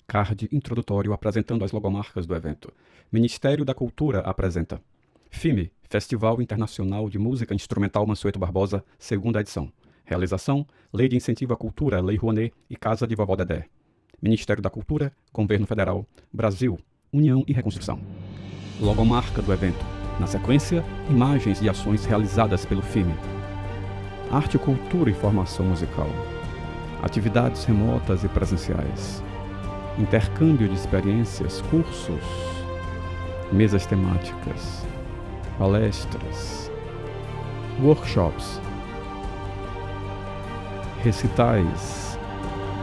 Card introdutório apresentando as logomarcas do evento. Ministério da Cultura apresenta FIME, Festival Internacional de Música Instrumental Mansueto Barbosa, segunda edição. Realização, Lei de Incentivo à Cultura, Lei Rouanet e Casa de Vovó Dedé. Ministério da Cultura, Governo Federal, Brasil, União e Reconstrução. Logomarca do evento. Na sequência, imagens de ações realizadas pelo FIME. Arte, cultura e formação musical. Atividades remotas e presenciais. Intercâmbio de experiências, cursos, mesas temáticas, palestras, workshops, recitais,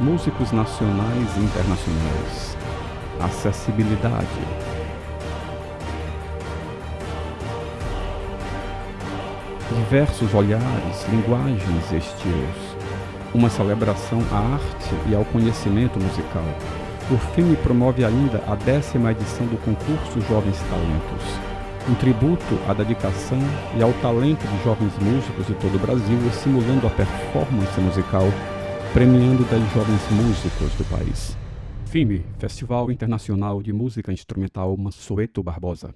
músicos nacionais e internacionais, acessibilidade, diversos olhares, linguagens e estilos, uma celebração à arte e ao conhecimento musical. O FIME promove ainda a 10ª edição do concurso Jovens Talentos, um tributo à dedicação e ao talento de jovens músicos de todo o Brasil, estimulando a performance musical, premiando 10 jovens músicos do país. FIME, Festival Internacional de Música Instrumental Mansueto Barbosa.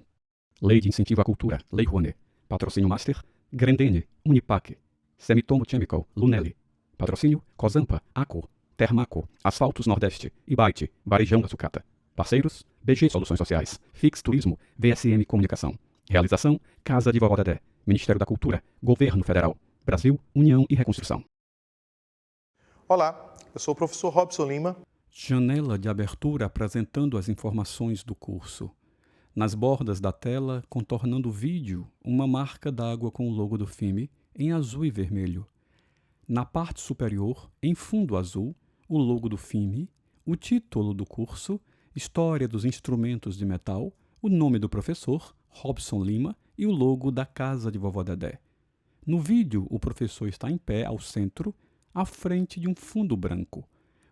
Lei de Incentivo à Cultura, Lei Rouanet. Patrocínio Master, Grendene, Unipac, Semitomo Chemical, Lunelli. Patrocínio, Cozampa, Aco, Termaco, Asfaltos Nordeste, Ibite, Varejão da Sucata. Parceiros, BG Soluções Sociais, Fix Turismo, VSM Comunicação. Realização, Casa de Vovó Dedé, Ministério da Cultura, Governo Federal, Brasil, União e Reconstrução. Olá, eu sou o professor Robson Lima. Janela de abertura apresentando as informações do curso. Nas bordas da tela, contornando o vídeo, uma marca d'água com o logo do FIME em azul e vermelho. Na parte superior, em fundo azul, o logo do FIME, o título do curso, História dos Instrumentos de Metal, o nome do professor, Robson Lima, e o logo da Casa de Vovó Dedé. No vídeo, o professor está em pé ao centro, à frente de um fundo branco.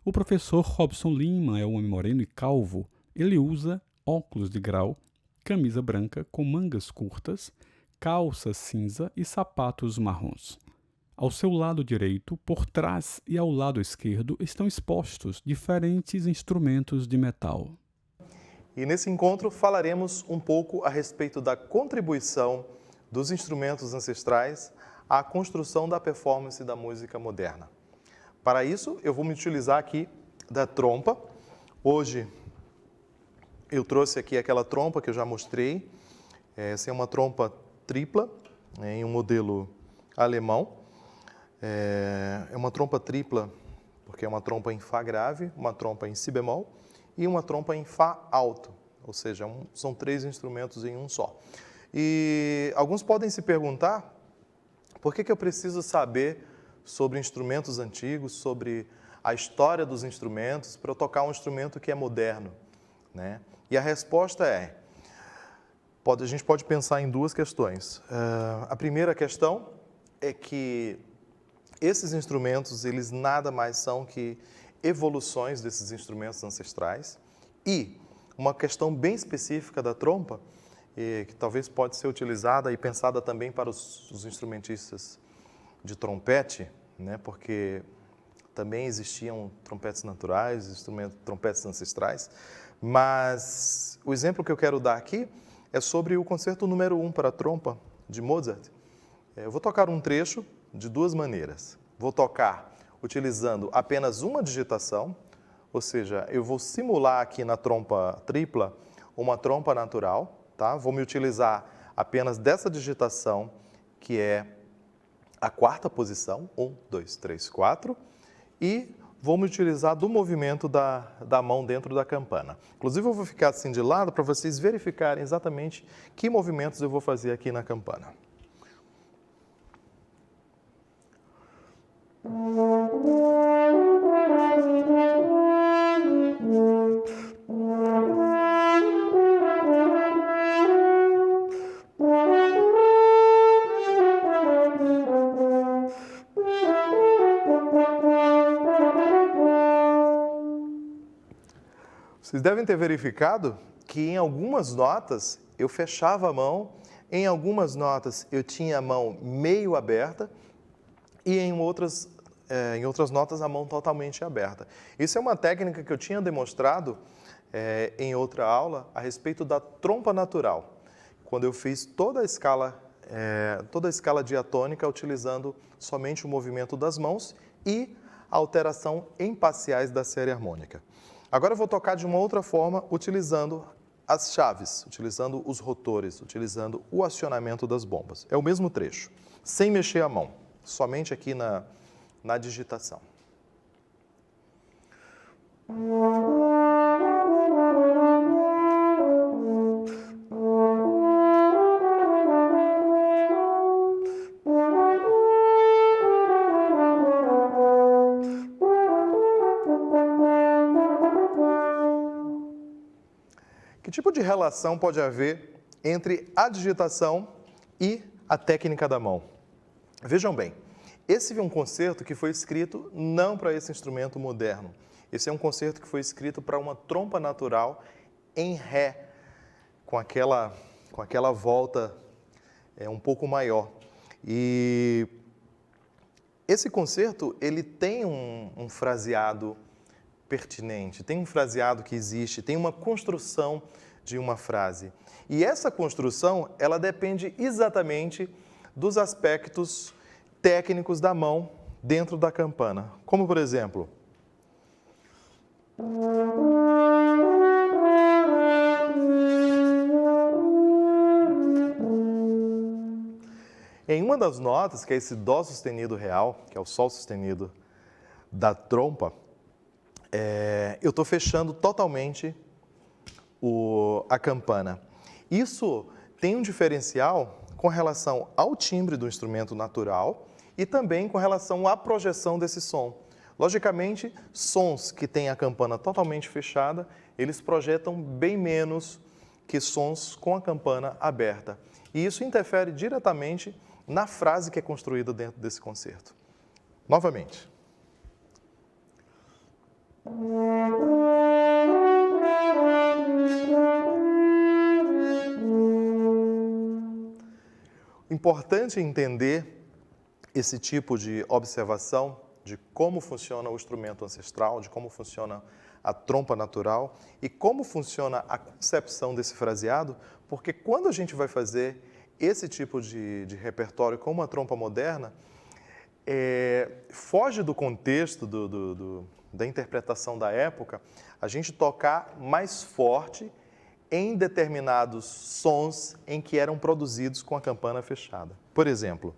O professor Robson Lima é um homem moreno e calvo. Ele usa óculos de grau, camisa branca com mangas curtas, calça cinza e sapatos marrons. Ao seu lado direito, por trás e ao lado esquerdo estão expostos diferentes instrumentos de metal. E nesse encontro falaremos um pouco a respeito da contribuição dos instrumentos ancestrais à construção da performance da música moderna. Para isso, eu vou me utilizar aqui da trompa. Hoje eu trouxe aqui aquela trompa que eu já mostrei. Essa é uma trompa tripla, em um modelo alemão. É uma trompa tripla, porque é uma trompa em Fá grave, uma trompa em Si bemol e uma trompa em Fá alto, ou seja, são 3 instrumentos em um só. E alguns podem se perguntar por que eu preciso saber sobre instrumentos antigos, sobre a história dos instrumentos, para eu tocar um instrumento que é moderno, né? E a resposta é, a gente pode pensar em 2 questões. A primeira questão é que esses instrumentos, eles nada mais são que evoluções desses instrumentos ancestrais. E uma questão bem específica da trompa, que talvez pode ser utilizada e pensada também para os instrumentistas de trompete, né? Porque também existiam trompetes naturais, trompetes ancestrais. Mas o exemplo que eu quero dar aqui é sobre o concerto número 1 para trompa de Mozart. Eu vou tocar um trecho de 2 maneiras. Vou tocar utilizando apenas uma digitação, ou seja, eu vou simular aqui na trompa tripla uma trompa natural, tá? Vou me utilizar apenas dessa digitação, que é a 4ª posição, 1, 2, 3, 4, e vou me utilizar do movimento da mão dentro da campana. Inclusive, eu vou ficar assim de lado para vocês verificarem exatamente que movimentos eu vou fazer aqui na campana. Vocês devem ter verificado que em algumas notas eu fechava a mão, em algumas notas eu tinha a mão meio aberta e em outras em outras notas, a mão totalmente aberta. Isso é uma técnica que eu tinha demonstrado em outra aula a respeito da trompa natural, quando eu fiz toda a escala diatônica utilizando somente o movimento das mãos e a alteração em parciais da série harmônica. Agora eu vou tocar de uma outra forma, utilizando as chaves, utilizando os rotores, utilizando o acionamento das bombas. É o mesmo trecho, sem mexer a mão, somente aqui na digitação. Que tipo de relação pode haver entre a digitação e a técnica da mão? Vejam bem, esse é um concerto que foi escrito não para esse instrumento moderno. Esse é um concerto que foi escrito para uma trompa natural em Ré, com aquela volta um pouco maior. E esse concerto, ele tem um fraseado pertinente, tem um fraseado que existe, tem uma construção de uma frase. E essa construção, ela depende exatamente dos aspectos técnicos da mão dentro da campana. Como, por exemplo, em uma das notas, que é esse Dó sustenido real, que é o Sol sustenido da trompa, eu estou fechando totalmente a campana. Isso tem um diferencial com relação ao timbre do instrumento natural e também com relação à projeção desse som. Logicamente, sons que têm a campana totalmente fechada, eles projetam bem menos que sons com a campana aberta. E isso interfere diretamente na frase que é construída dentro desse concerto. Novamente. Importante entender esse tipo de observação de como funciona o instrumento ancestral, de como funciona a trompa natural e como funciona a concepção desse fraseado, porque quando a gente vai fazer esse tipo de repertório com uma trompa moderna, foge do contexto da interpretação da época, a gente tocar mais forte em determinados sons em que eram produzidos com a campana fechada. Por exemplo,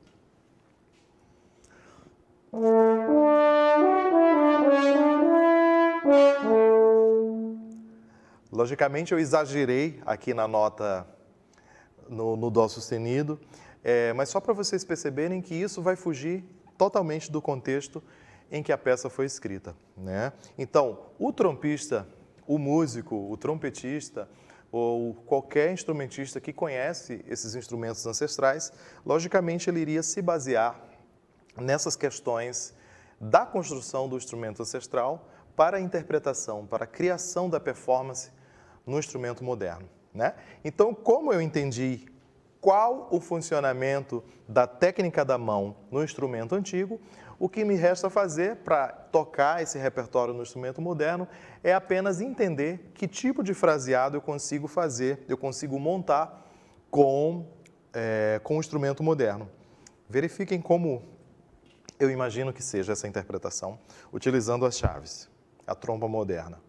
logicamente eu exagerei aqui na nota no Dó sustenido, mas só para vocês perceberem que isso vai fugir totalmente do contexto em que a peça foi escrita, né? Então, o trompista, o músico, o trompetista ou qualquer instrumentista que conhece esses instrumentos ancestrais, logicamente ele iria se basear nessas questões da construção do instrumento ancestral para a interpretação, para a criação da performance no instrumento moderno, né? Então, como eu entendi qual o funcionamento da técnica da mão no instrumento antigo, o que me resta fazer para tocar esse repertório no instrumento moderno é apenas entender que tipo de fraseado eu consigo fazer, eu consigo montar com o instrumento moderno. Verifiquem como eu imagino que seja essa interpretação, utilizando as chaves, a trompa moderna.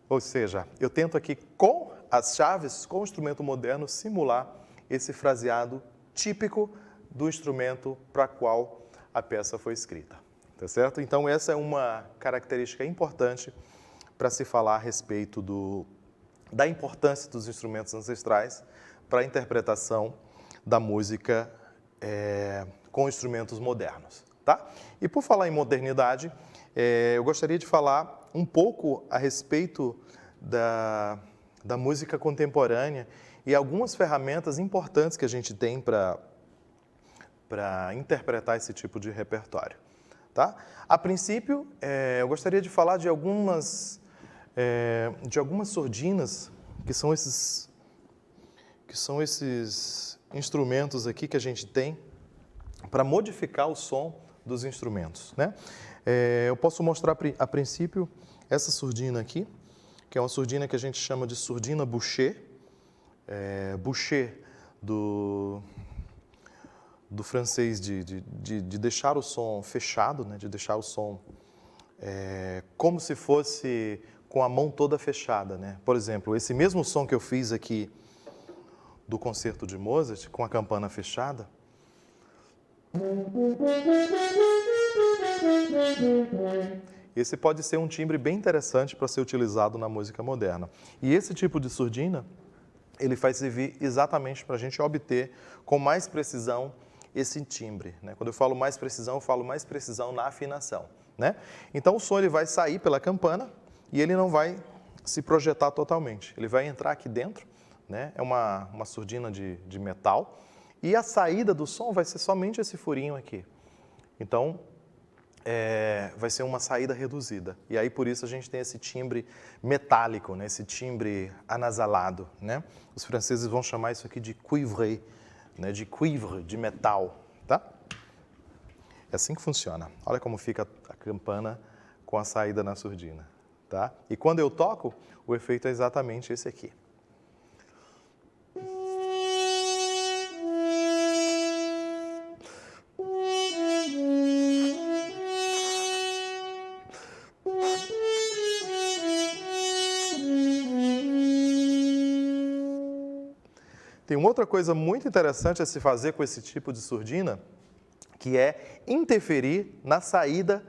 Ou seja, eu tento aqui com as chaves, com o instrumento moderno, simular esse fraseado típico do instrumento para qual a peça foi escrita. Tá certo? Então, essa é uma característica importante para se falar a respeito da importância dos instrumentos ancestrais para a interpretação da música com instrumentos modernos. Tá? E por falar em modernidade, eu gostaria de falar um pouco a respeito da música contemporânea e algumas ferramentas importantes que a gente tem para interpretar esse tipo de repertório. Tá? A princípio, eu gostaria de falar de algumas de algumas surdinas, que são esses instrumentos aqui que a gente tem para modificar o som dos instrumentos, né? Eu posso mostrar a princípio essa surdina aqui, que é uma surdina que a gente chama de surdina boucher. Boucher do francês de deixar o som fechado, né? De deixar o som como se fosse com a mão toda fechada, né? Por exemplo, esse mesmo som que eu fiz aqui do concerto de Mozart, com a campana fechada, esse pode ser um timbre bem interessante para ser utilizado na música moderna. E esse tipo de surdina, ele vai servir exatamente para a gente obter com mais precisão esse timbre, né? Quando eu falo mais precisão, eu falo mais precisão na afinação, né? Então o som ele vai sair pela campana e ele não vai se projetar totalmente. Ele vai entrar aqui dentro, né? É uma surdina de metal e a saída do som vai ser somente esse furinho aqui. Então vai ser uma saída reduzida. E aí por isso a gente tem esse timbre metálico, né? Esse timbre anasalado, né? Os franceses vão chamar isso aqui de cuivre, né? De cuivre, de metal, tá? É assim que funciona. Olha como fica a campana com a saída na surdina, tá? E quando eu toco, o efeito é exatamente esse aqui. Tem uma outra coisa muito interessante a se fazer com esse tipo de surdina, que é interferir na saída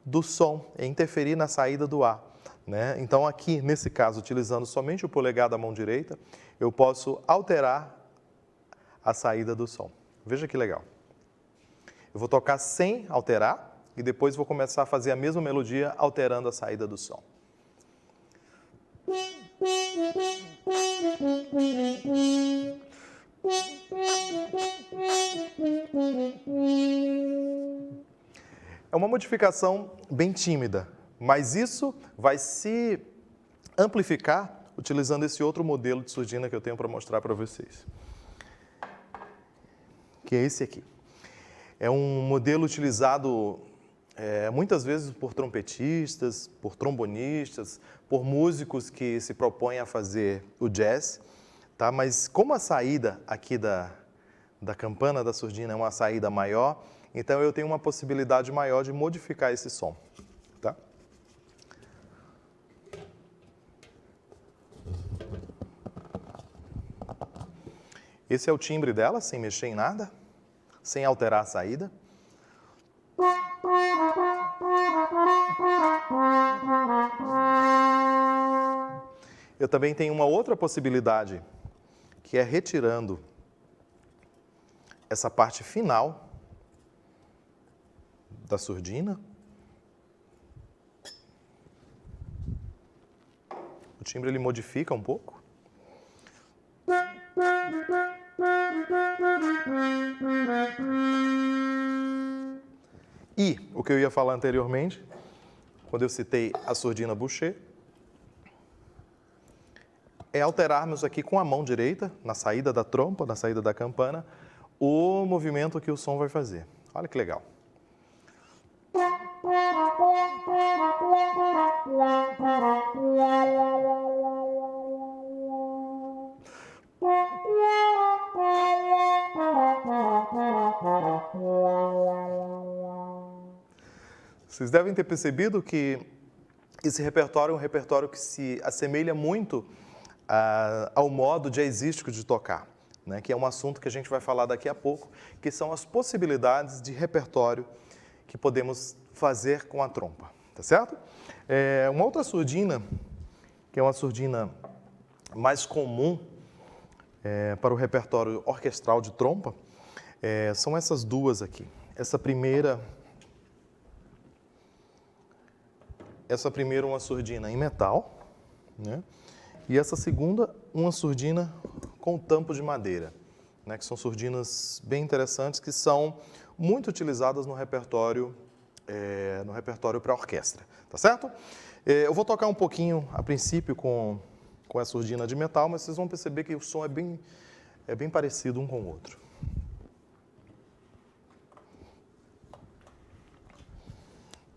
do som, interferir na saída do ar, né? Então aqui, nesse caso, utilizando somente o polegar da mão direita, eu posso alterar a saída do som. Veja que legal. Eu vou tocar sem alterar e depois vou começar a fazer a mesma melodia alterando a saída do som. É uma modificação bem tímida, mas isso vai se amplificar utilizando esse outro modelo de surdina que eu tenho para mostrar para vocês, que é esse aqui. É um modelo utilizado muitas vezes por trompetistas, por trombonistas, por músicos que se propõem a fazer o jazz, tá? Mas como a saída aqui da campana da surdina é uma saída maior, então eu tenho uma possibilidade maior de modificar esse som, tá? Esse é o timbre dela, sem mexer em nada, sem alterar a saída. Eu também tenho uma outra possibilidade, que é retirando essa parte final da surdina. O timbre ele modifica um pouco. E o que eu ia falar anteriormente, quando eu citei a surdina boucher, é alterarmos aqui com a mão direita, na saída da trompa, na saída da campana, o movimento que o som vai fazer. Olha que legal. Vocês devem ter percebido que esse repertório é um repertório que se assemelha muito ao modo jazzístico de tocar, né? Que é um assunto que a gente vai falar daqui a pouco, que são as possibilidades de repertório que podemos fazer com a trompa, tá certo? Uma outra surdina, que é uma surdina mais comum para o repertório orquestral de trompa, são essas duas aqui. Essa primeira uma surdina em metal, né? E essa segunda, uma surdina com tampo de madeira, né? Que são surdinas bem interessantes, que são muito utilizadas no repertório para orquestra, tá certo? Eu vou tocar um pouquinho, a princípio, com a surdina de metal, mas vocês vão perceber que o som é bem parecido um com o outro.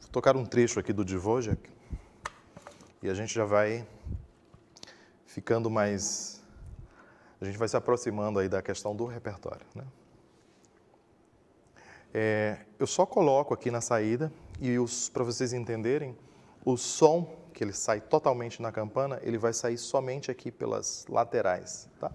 Vou tocar um trecho aqui do Dvořák e a gente já vai ficando mais... A gente vai se aproximando aí da questão do repertório, né? Eu só coloco aqui na saída e para vocês entenderem, o som que ele sai totalmente na campana, ele vai sair somente aqui pelas laterais, tá?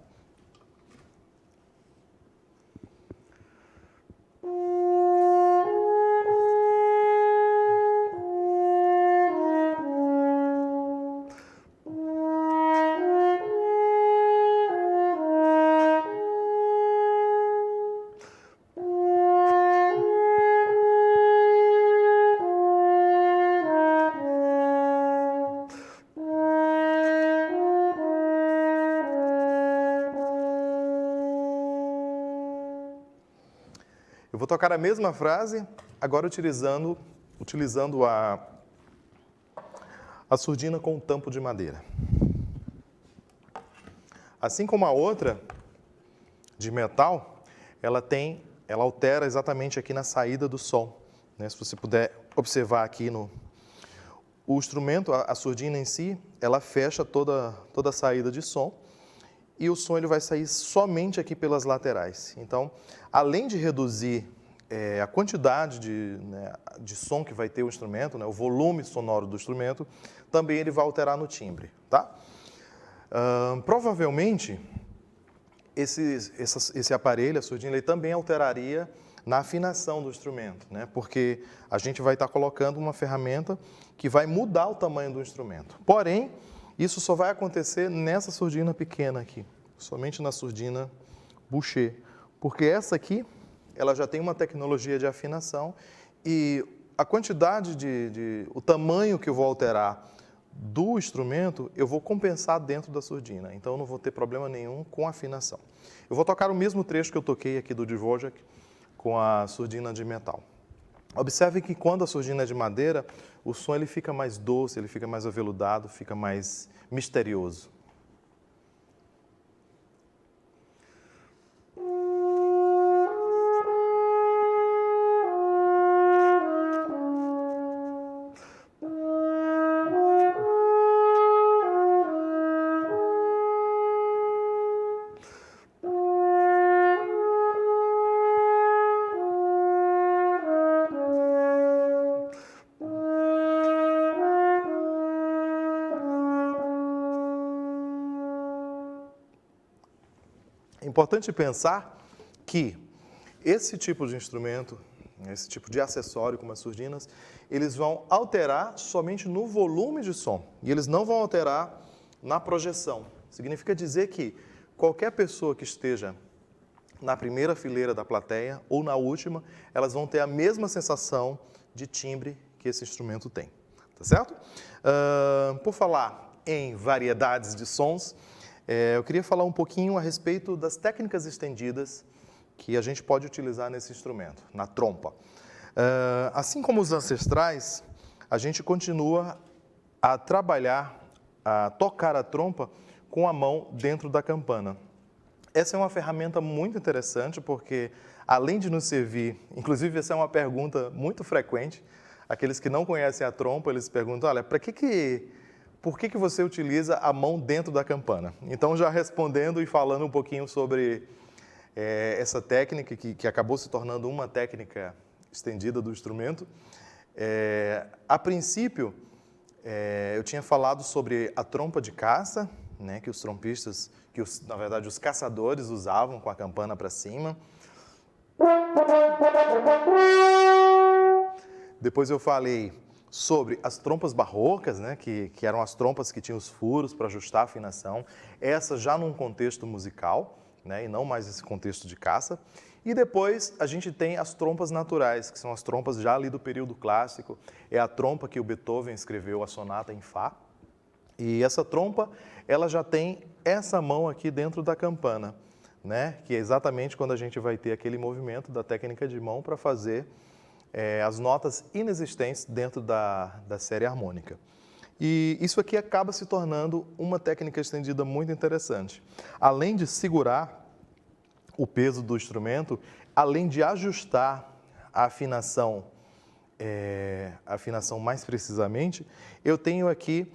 Eu vou tocar a mesma frase, agora utilizando a surdina com o tampo de madeira. Assim como a outra, de metal, ela altera exatamente aqui na saída do som, né? Se você puder observar aqui o instrumento, a surdina em si, ela fecha toda a saída de som e o som ele vai sair somente aqui pelas laterais. Então, além de reduzir a quantidade de som que vai ter o instrumento, né, o volume sonoro do instrumento, também ele vai alterar no timbre, tá? Provavelmente, esse aparelho, a surdina, ele também alteraria na afinação do instrumento, né? Porque a gente vai estar colocando uma ferramenta que vai mudar o tamanho do instrumento. Porém, isso só vai acontecer nessa surdina pequena aqui, somente na surdina Boucher, porque essa aqui, ela já tem uma tecnologia de afinação e a quantidade o tamanho que eu vou alterar do instrumento, eu vou compensar dentro da surdina, então eu não vou ter problema nenhum com a afinação. Eu vou tocar o mesmo trecho que eu toquei aqui do Dvořák com a surdina de metal. Observe que quando a surdina é de madeira, o som ele fica mais doce, ele fica mais aveludado, fica mais misterioso. É importante pensar que esse tipo de instrumento, esse tipo de acessório como as surdinas, eles vão alterar somente no volume de som e eles não vão alterar na projeção. Significa dizer que qualquer pessoa que esteja na primeira fileira da plateia ou na última, elas vão ter a mesma sensação de timbre que esse instrumento tem, tá certo? Por falar em variedades de sons, eu queria falar um pouquinho a respeito das técnicas estendidas que a gente pode utilizar nesse instrumento, na trompa. Assim como os ancestrais, a gente continua a trabalhar, a tocar a trompa com a mão dentro da campana. Essa é uma ferramenta muito interessante porque, além de nos servir, inclusive essa é uma pergunta muito frequente, aqueles que não conhecem a trompa, eles perguntam, olha, por que você utiliza a mão dentro da campana? Então, já respondendo e falando um pouquinho sobre essa técnica que acabou se tornando uma técnica estendida do instrumento. A princípio, eu tinha falado sobre a trompa de caça, né, que os trompistas, na verdade, os caçadores usavam com a campana para cima. Depois eu falei sobre as trompas barrocas, né, que eram as trompas que tinham os furos para ajustar a afinação, essa já num contexto musical, né, e não mais esse contexto de caça. E depois a gente tem as trompas naturais, que são as trompas já ali do período clássico, é a trompa que o Beethoven escreveu a sonata em Fá, e essa trompa, ela já tem essa mão aqui dentro da campana, né, que é exatamente quando a gente vai ter aquele movimento da técnica de mão para fazer as notas inexistentes dentro da série harmônica. E isso aqui acaba se tornando uma técnica estendida muito interessante. Além de segurar o peso do instrumento, além de ajustar a afinação mais precisamente, eu tenho aqui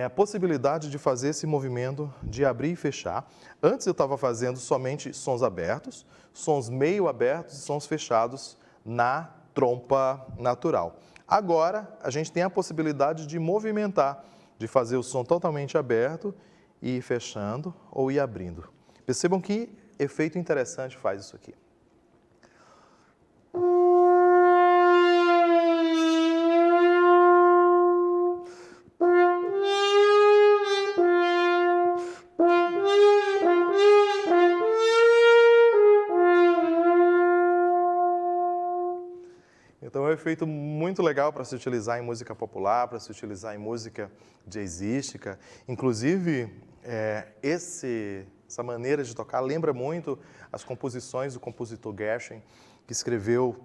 a possibilidade de fazer esse movimento de abrir e fechar. Antes eu estava fazendo somente sons abertos, sons meio abertos e sons fechados na trompa natural. Agora, a gente tem a possibilidade de movimentar, de fazer o som totalmente aberto e ir fechando ou ir abrindo. Percebam que efeito interessante faz isso aqui. Então é um efeito muito legal para se utilizar em música popular, para se utilizar em música jazzística. Inclusive, essa maneira de tocar lembra muito as composições do compositor Gershwin, que escreveu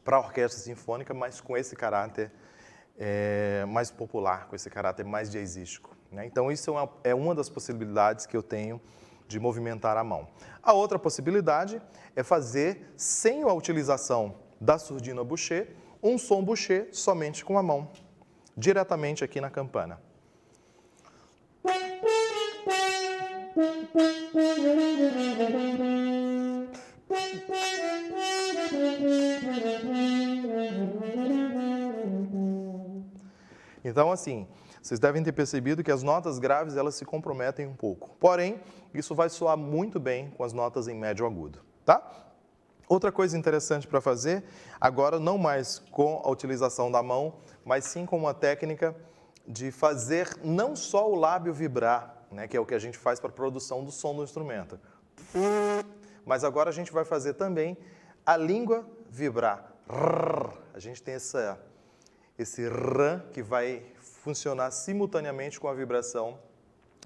para a orquestra sinfônica, mas com esse caráter mais popular, com esse caráter mais jazzístico, né? Então isso é uma das possibilidades que eu tenho de movimentar a mão. A outra possibilidade é fazer, sem a utilização da surdina boucher, um som boucher somente com a mão, diretamente aqui na campana. Então, assim, vocês devem ter percebido que as notas graves, elas se comprometem um pouco. Porém, isso vai soar muito bem com as notas em médio agudo, tá? Outra coisa interessante para fazer, agora não mais com a utilização da mão, mas sim com uma técnica de fazer não só o lábio vibrar, né, que é o que a gente faz para a produção do som do instrumento, mas agora a gente vai fazer também a língua vibrar. A gente tem esse rã que vai funcionar simultaneamente com a vibração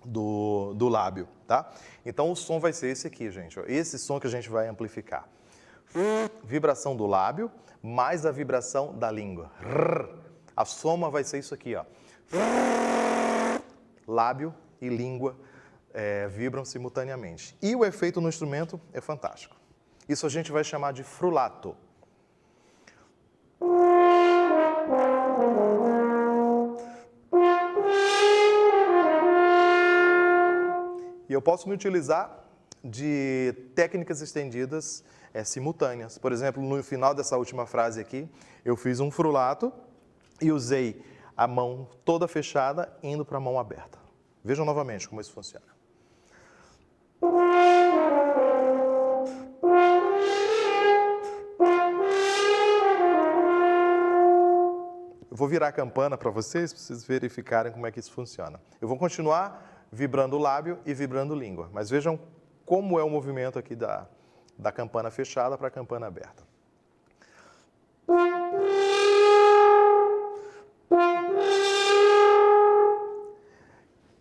do lábio, tá? Então o som vai ser esse aqui, gente, ó, esse som que a gente vai amplificar. Vibração do lábio, mais a vibração da língua. A soma vai ser isso aqui, ó. Lábio e língua vibram simultaneamente. E o efeito no instrumento é fantástico. Isso a gente vai chamar de frulato. E eu posso me utilizar de técnicas estendidas simultâneas. Por exemplo, no final dessa última frase aqui, eu fiz um frulato e usei a mão toda fechada indo para a mão aberta. Vejam novamente como isso funciona. Eu vou virar a campana para vocês verificarem como é que isso funciona. Eu vou continuar vibrando o lábio e vibrando língua, mas vejam como é o movimento aqui da campana fechada para a campana aberta.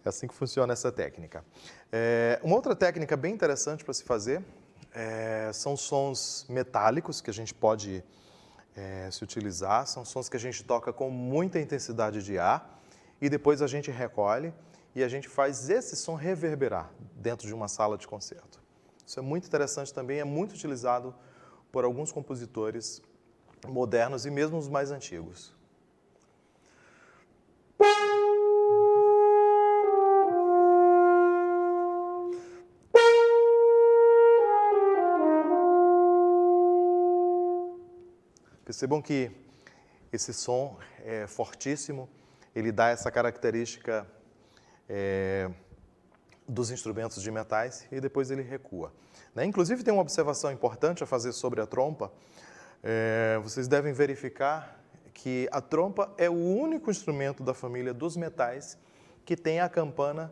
É assim que funciona essa técnica. Uma outra técnica bem interessante para se fazer são sons metálicos que a gente pode se utilizar. São sons que a gente toca com muita intensidade de ar e depois a gente recolhe e a gente faz esse som reverberar dentro de uma sala de concerto. Isso é muito interessante também, é muito utilizado por alguns compositores modernos e mesmo os mais antigos. Percebam que esse som é fortíssimo, ele dá essa característica dos instrumentos de metais e depois ele recua, né? Inclusive tem uma observação importante a fazer sobre a trompa. Vocês devem verificar que a trompa é o único instrumento da família dos metais que tem a campana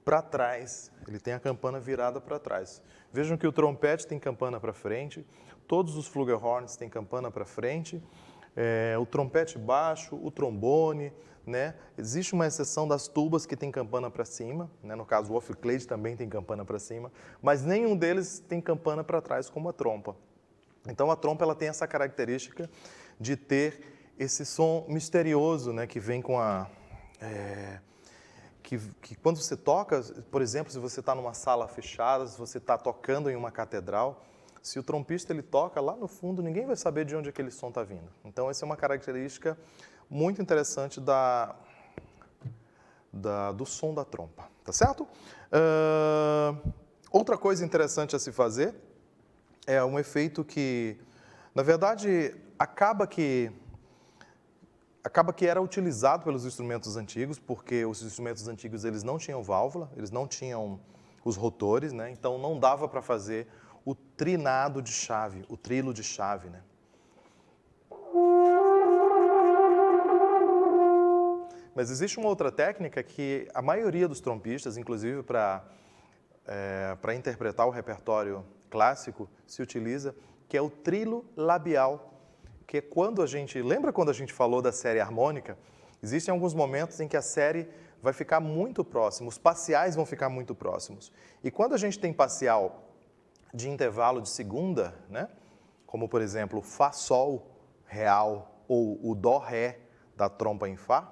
para trás. Ele tem a campana virada para trás. Vejam que o trompete tem campana para frente, todos os flugelhorns têm campana para frente, o trompete baixo, o trombone, né? Existe uma exceção das tubas que tem campana para cima, né? No caso o ophicleide também tem campana para cima, mas nenhum deles tem campana para trás como a trompa. Então a trompa ela tem essa característica de ter esse som misterioso, né? Que vem com a que quando você toca, por exemplo, se você está numa sala fechada, se você está tocando em uma catedral, se o trompista ele toca lá no fundo, ninguém vai saber de onde aquele som está vindo. Então, essa é uma característica muito interessante do som da trompa, tá certo? Outra coisa interessante a se fazer é um efeito que, na verdade, acaba que era utilizado pelos instrumentos antigos, porque os instrumentos antigos eles não tinham válvula, eles não tinham os rotores, né? Então não dava para fazer o trinado de chave, o trilo de chave, né? Mas existe uma outra técnica que a maioria dos trompistas, inclusive para interpretar o repertório clássico, se utiliza, que é o trilo labial, que é quando a gente... Lembra quando a gente falou da série harmônica? Existem alguns momentos em que a série vai ficar muito próxima, os parciais vão ficar muito próximos. E quando a gente tem parcial de intervalo de segunda, né? Como, por exemplo, Fá, Sol, Real, ou o Dó, Ré da trompa em Fá,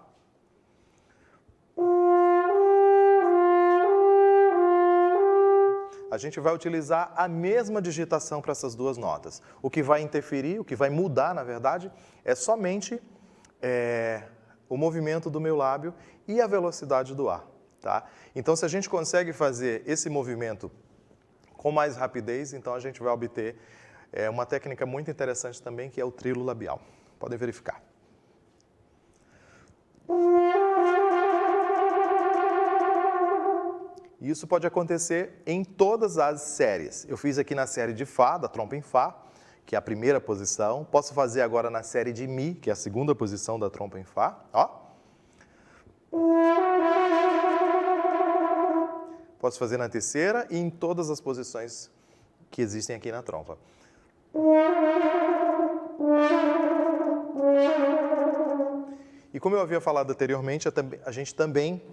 a gente vai utilizar a mesma digitação para essas duas notas. O que vai interferir, o que vai mudar, na verdade, é somente o movimento do meu lábio e a velocidade do ar. Tá? Então, se a gente consegue fazer esse movimento com mais rapidez, então a gente vai obter uma técnica muito interessante também, que é o trilo labial. Podem verificar. E isso pode acontecer em todas as séries. Eu fiz aqui na série de Fá, da trompa em Fá, que é a primeira posição. Posso fazer agora na série de Mi, que é a segunda posição da trompa em Fá. Ó. Posso fazer na terceira e em todas as posições que existem aqui na trompa. E como eu havia falado anteriormente, a gente também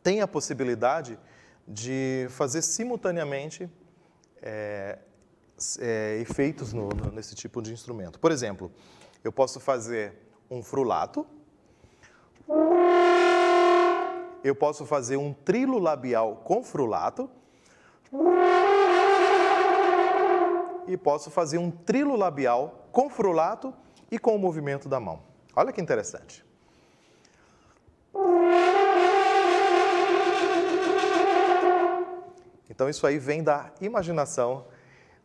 tem a possibilidade de fazer simultaneamente efeitos nesse tipo de instrumento. Por exemplo, eu posso fazer um frulato, eu posso fazer um trilo labial com frulato e posso fazer um trilo labial com frulato e com o movimento da mão. Olha que interessante. Então isso aí vem da imaginação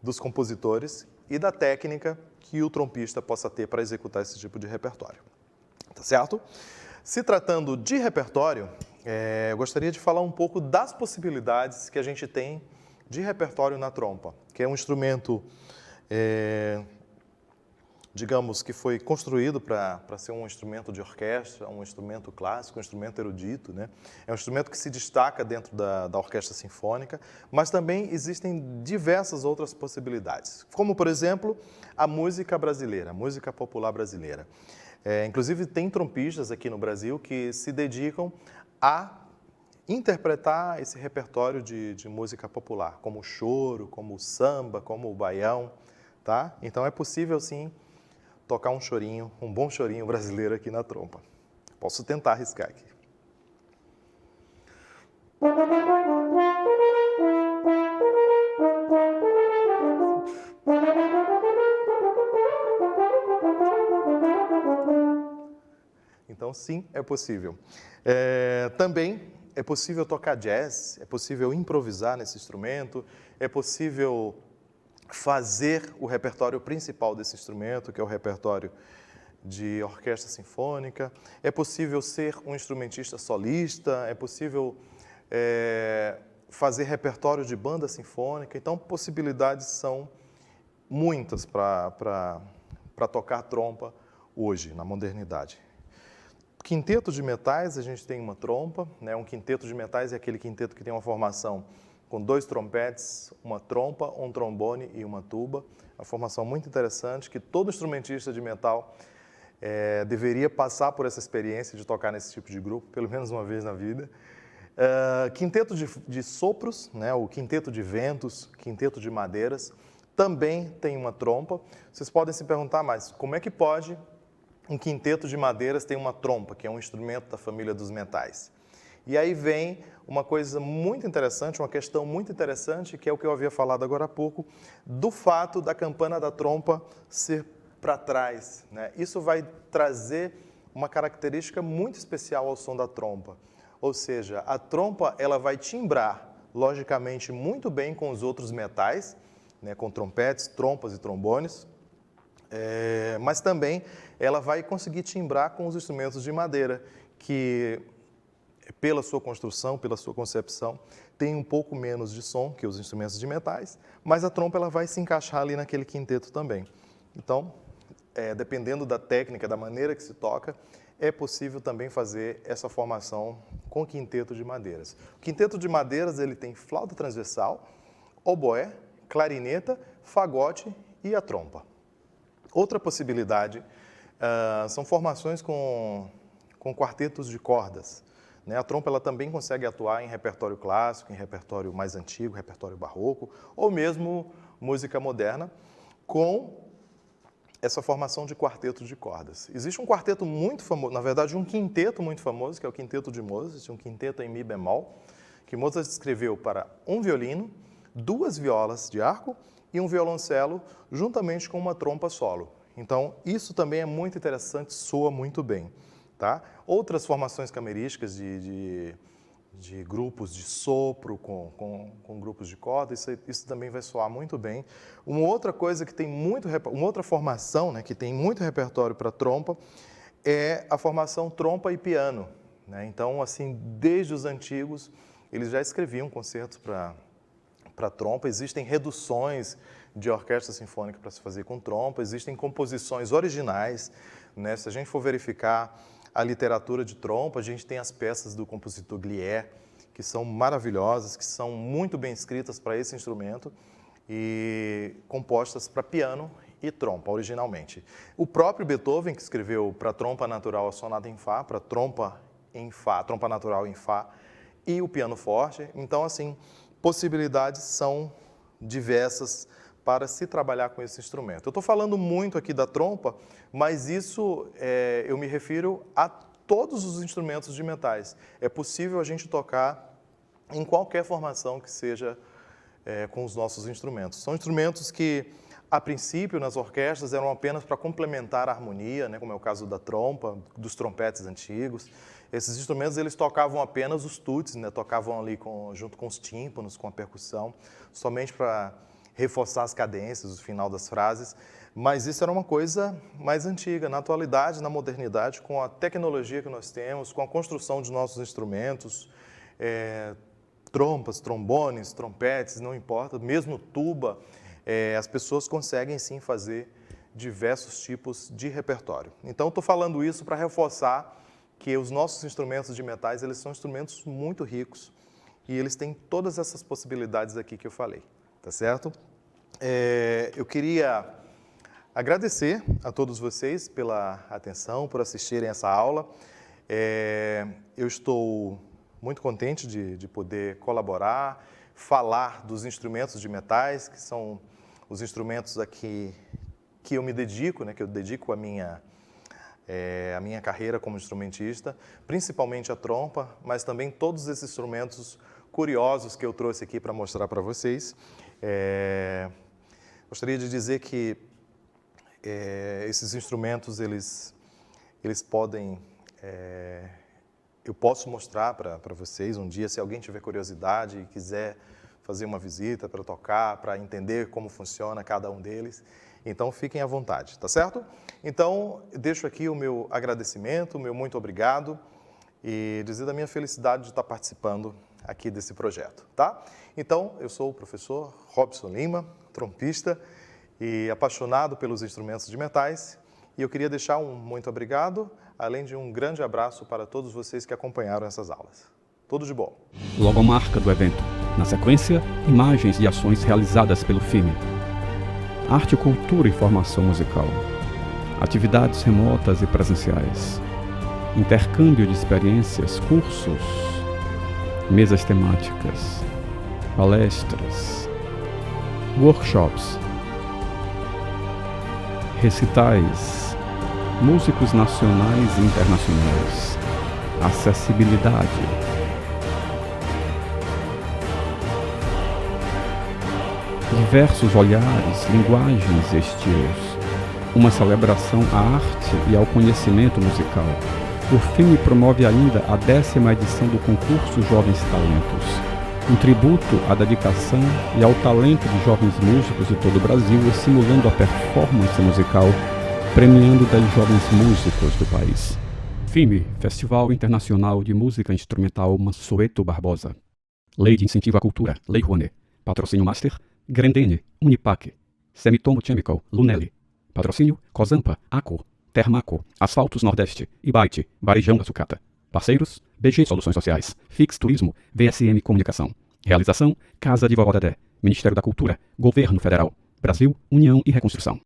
dos compositores e da técnica que o trompista possa ter para executar esse tipo de repertório. Tá certo? Se tratando de repertório, eu gostaria de falar um pouco das possibilidades que a gente tem de repertório na trompa, que é um instrumento, digamos, que foi construído para ser um instrumento de orquestra, um instrumento clássico, um instrumento erudito, né? É um instrumento que se destaca dentro da orquestra sinfônica, mas também existem diversas outras possibilidades, como, por exemplo, a música brasileira, a música popular brasileira. Inclusive, tem trompistas aqui no Brasil que se dedicam a interpretar esse repertório de música popular, como o choro, como o samba, como o baião, tá? Então, é possível, sim, tocar um chorinho, um bom chorinho brasileiro aqui na trompa. Posso tentar arriscar aqui. Então, sim, é possível. Também é possível tocar jazz, é possível improvisar nesse instrumento, é possível fazer o repertório principal desse instrumento, que é o repertório de orquestra sinfônica. É possível ser um instrumentista solista, é possível fazer repertório de banda sinfônica. Então, possibilidades são muitas para tocar trompa hoje, na modernidade. Quinteto de metais, a gente tem uma trompa, né? Um quinteto de metais é aquele quinteto que tem uma formação com 2 trompetes, uma trompa, um trombone e uma tuba. Uma formação muito interessante que todo instrumentista de metal deveria passar por essa experiência de tocar nesse tipo de grupo, pelo menos uma vez na vida. Quinteto de sopros, né? O quinteto de ventos, quinteto de madeiras, também tem uma trompa. Vocês podem se perguntar, mas como é que pode um quinteto de madeiras tem uma trompa, que é um instrumento da família dos metais. E aí vem uma coisa muito interessante, uma questão muito interessante, que é o que eu havia falado agora há pouco, do fato da campana da trompa ser para trás, né? Isso vai trazer uma característica muito especial ao som da trompa. Ou seja, a trompa ela vai timbrar, logicamente, muito bem com os outros metais, né? Com trompetes, trompas e trombones, mas também ela vai conseguir timbrar com os instrumentos de madeira, que pela sua construção, pela sua concepção, tem um pouco menos de som que os instrumentos de metais, mas a trompa ela vai se encaixar ali naquele quinteto também. Então, dependendo da técnica, da maneira que se toca, é possível também fazer essa formação com quinteto de madeiras. O quinteto de madeiras ele tem flauta transversal, oboé, clarineta, fagote e a trompa. Outra possibilidade são formações com quartetos de cordas. A trompa ela também consegue atuar em repertório clássico, em repertório mais antigo, repertório barroco, ou mesmo música moderna, com essa formação de quarteto de cordas. Existe um quarteto muito famoso, na verdade um quinteto muito famoso, que é o quinteto de Mozart, um quinteto em mi bemol, que Mozart escreveu para um violino, 2 violas de arco e um violoncelo, juntamente com uma trompa solo. Então, isso também é muito interessante, soa muito bem. Tá? Outras formações camerísticas de grupos de sopro com grupos de corda, isso também vai soar muito bem. Uma outra coisa que tem uma outra formação, né, que tem muito repertório para trompa, é a formação trompa e piano. Né? Então, assim, desde os antigos, eles já escreviam concertos para trompa, existem reduções de orquestra sinfônica para se fazer com trompa, existem composições originais, né? Se a gente for verificar a literatura de trompa, a gente tem as peças do compositor Glier, que são maravilhosas, que são muito bem escritas para esse instrumento e compostas para piano e trompa, originalmente. O próprio Beethoven, que escreveu para trompa natural a sonata em Fá, para trompa em Fá, trompa natural em Fá e o piano forte. Então, assim, possibilidades são diversas para se trabalhar com esse instrumento. Eu estou falando muito aqui da trompa, mas isso eu me refiro a todos os instrumentos de metais. É possível a gente tocar em qualquer formação que seja com os nossos instrumentos. São instrumentos que, a princípio, nas orquestras, eram apenas para complementar a harmonia, né, como é o caso da trompa, dos trompetes antigos. Esses instrumentos eles tocavam apenas os tuts, né, tocavam ali junto com os tímpanos, com a percussão, somente para reforçar as cadências, o final das frases, mas isso era uma coisa mais antiga. Na atualidade, na modernidade, com a tecnologia que nós temos, com a construção de nossos instrumentos, trompas, trombones, trompetes, não importa, mesmo tuba, as pessoas conseguem sim fazer diversos tipos de repertório. Então, estou falando isso para reforçar que os nossos instrumentos de metais, eles são instrumentos muito ricos e eles têm todas essas possibilidades aqui que eu falei. Tá certo? Eu queria agradecer a todos vocês pela atenção, por assistirem essa aula. Eu estou muito contente de poder colaborar, falar dos instrumentos de metais, que são os instrumentos aqui que eu me dedico, né, que eu dedico a minha carreira como instrumentista, principalmente a trompa, mas também todos esses instrumentos curiosos que eu trouxe aqui para mostrar para vocês. Gostaria de dizer que esses instrumentos, eles podem... eu posso mostrar para vocês um dia, se alguém tiver curiosidade e quiser fazer uma visita para tocar, para entender como funciona cada um deles. Então, fiquem à vontade, tá certo? Então, deixo aqui o meu agradecimento, o meu muito obrigado e dizer da minha felicidade de estar participando aqui desse projeto, tá? Então, eu sou o professor Robson Lima, trompista e apaixonado pelos instrumentos de metais, e eu queria deixar um muito obrigado, além de um grande abraço para todos vocês que acompanharam essas aulas. Tudo de bom. Logomarca do evento. Na sequência, imagens e ações realizadas pelo FIME. Arte, cultura e formação musical. Atividades remotas e presenciais. Intercâmbio de experiências, cursos, mesas temáticas, palestras, workshops, recitais, músicos nacionais e internacionais, acessibilidade. Diversos olhares, linguagens e estilos. Uma celebração à arte e ao conhecimento musical. O filme promove ainda a 10ª edição do concurso Jovens Talentos, um tributo à dedicação e ao talento de jovens músicos de todo o Brasil, estimulando a performance musical, premiando 10 jovens músicos do país. FIME, Festival Internacional de Música Instrumental Mansueto Barbosa. Lei de Incentivo à Cultura, Lei Rouanet. Patrocínio Master, Grendene, Unipac, Semitomo Chemical, Lunelli. Patrocínio, Cozampa, Aco, Termaco, Asfaltos Nordeste, Ibite, Varejão da Sucata. Parceiros, BG Soluções Sociais, Fix Turismo, VSM Comunicação. Realização, Casa de Vovó Dedé, Ministério da Cultura, Governo Federal, Brasil, União e Reconstrução.